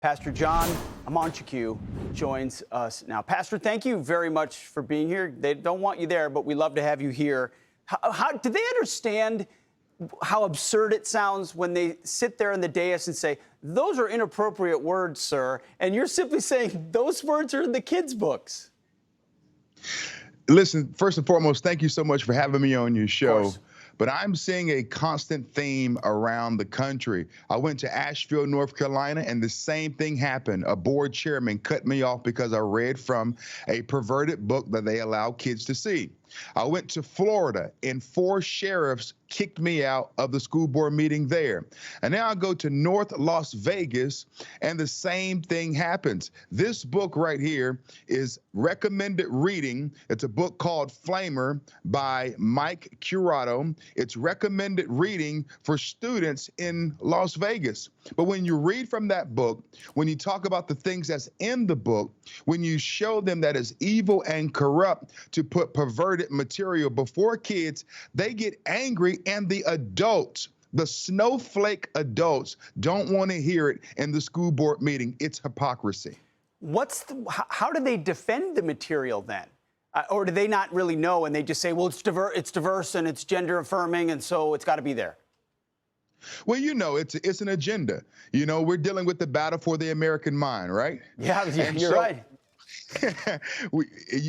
Pastor John Amanchukwu joins us now. Pastor, thank you very much for being here. They don't want you there, but we love to have you here. How do they understand how absurd it sounds when they sit there in the dais and say, those are inappropriate words, sir, and you're simply saying those words are in the kids' books? Listen, first and foremost, thank you so much for having me on your show. But I'm seeing a constant theme around the country. I went to Asheville, North Carolina, and the same thing happened. A board chairman cut me off because I read from a perverted book that they allow kids to see. I went to Florida, and 4 sheriffs kicked me out of the school board meeting there. And now I go to North Las Vegas, and the same thing happens. This book right here is recommended reading. It's a book called Flamer by Mike Curato. It's recommended reading for students in Las Vegas. But when you read from that book, when you talk about the things that's in the book, when you show them that it's evil and corrupt to put perverted material before kids, they get angry, and the adults, the snowflake adults, don't want to hear it in the school board meeting. It's hypocrisy. How do they defend the material then? Or do they not really know and they just say, well, it's diverse and it's gender affirming, and so it's got to be there? Well, you know, it's an agenda. You know, we're dealing with the battle for the American mind, right? Yeah, you're right.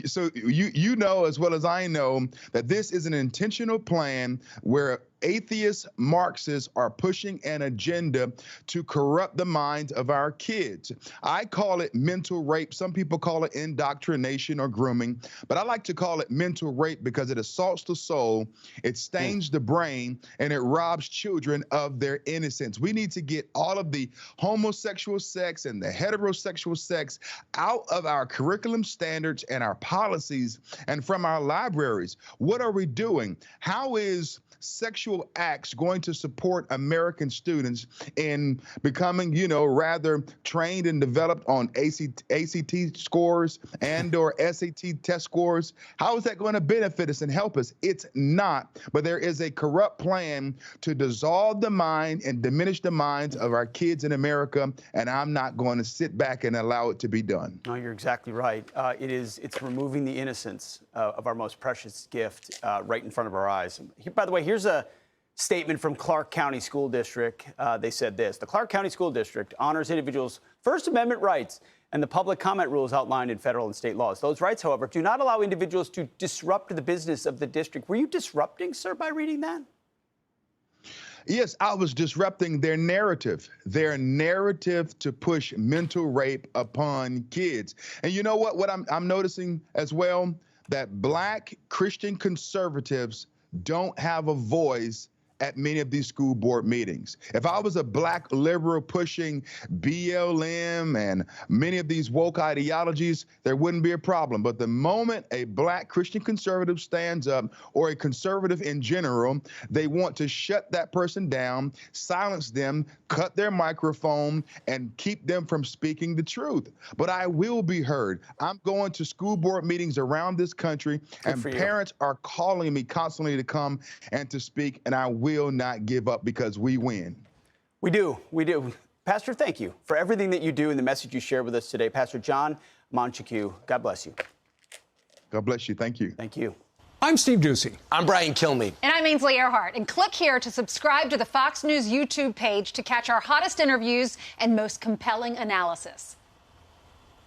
So you know as well as I know that this is an intentional plan where atheist Marxists are pushing an agenda to corrupt the minds of our kids. I call it mental rape. Some people call it indoctrination or grooming, but I like to call it mental rape because it assaults the soul, it stains the brain, and it robs children of their innocence. We need to get all of the homosexual sex and the heterosexual sex out of our curriculum standards and our policies and from our libraries. What are we doing? How is sexual acts going to support American students in becoming, you know, rather trained and developed on ACT scores and or SAT test scores? How is that going to benefit us and help us? It's not, but there is a corrupt plan to dissolve the mind and diminish the minds of our kids in America, and I'm not going to sit back and allow it to be done. No, you're exactly right. It's removing the innocence of our most precious gift right in front of our eyes. By the way, here's a statement from Clark County School District. They said this: the Clark County School District honors individuals' First Amendment rights and the public comment rules outlined in federal and state laws. Those rights, however, do not allow individuals to disrupt the business of the district. Were you disrupting, sir, by reading that? Yes, I was disrupting their narrative to push mental rape upon kids. And you know what I'm noticing as well? That Black Christian conservatives don't have a voice at many of these school board meetings. If I was a Black liberal pushing BLM and many of these woke ideologies, there wouldn't be a problem. But the moment a Black Christian conservative stands up, or a conservative in general, they want to shut that person down, silence them, cut their microphone, and keep them from speaking the truth. But I will be heard. I'm going to school board meetings around this country, and parents are calling me constantly to come and to speak, and I will not give up because we win. We do. Pastor, thank you for everything that you do and the message you shared with us today. Pastor John Amanchukwu, God bless you. God bless you. Thank you. Thank you. I'm Steve Ducey. I'm Brian Kilmeade. And I'm Ainsley Earhart. And click here to subscribe to the Fox News YouTube page to catch our hottest interviews and most compelling analysis.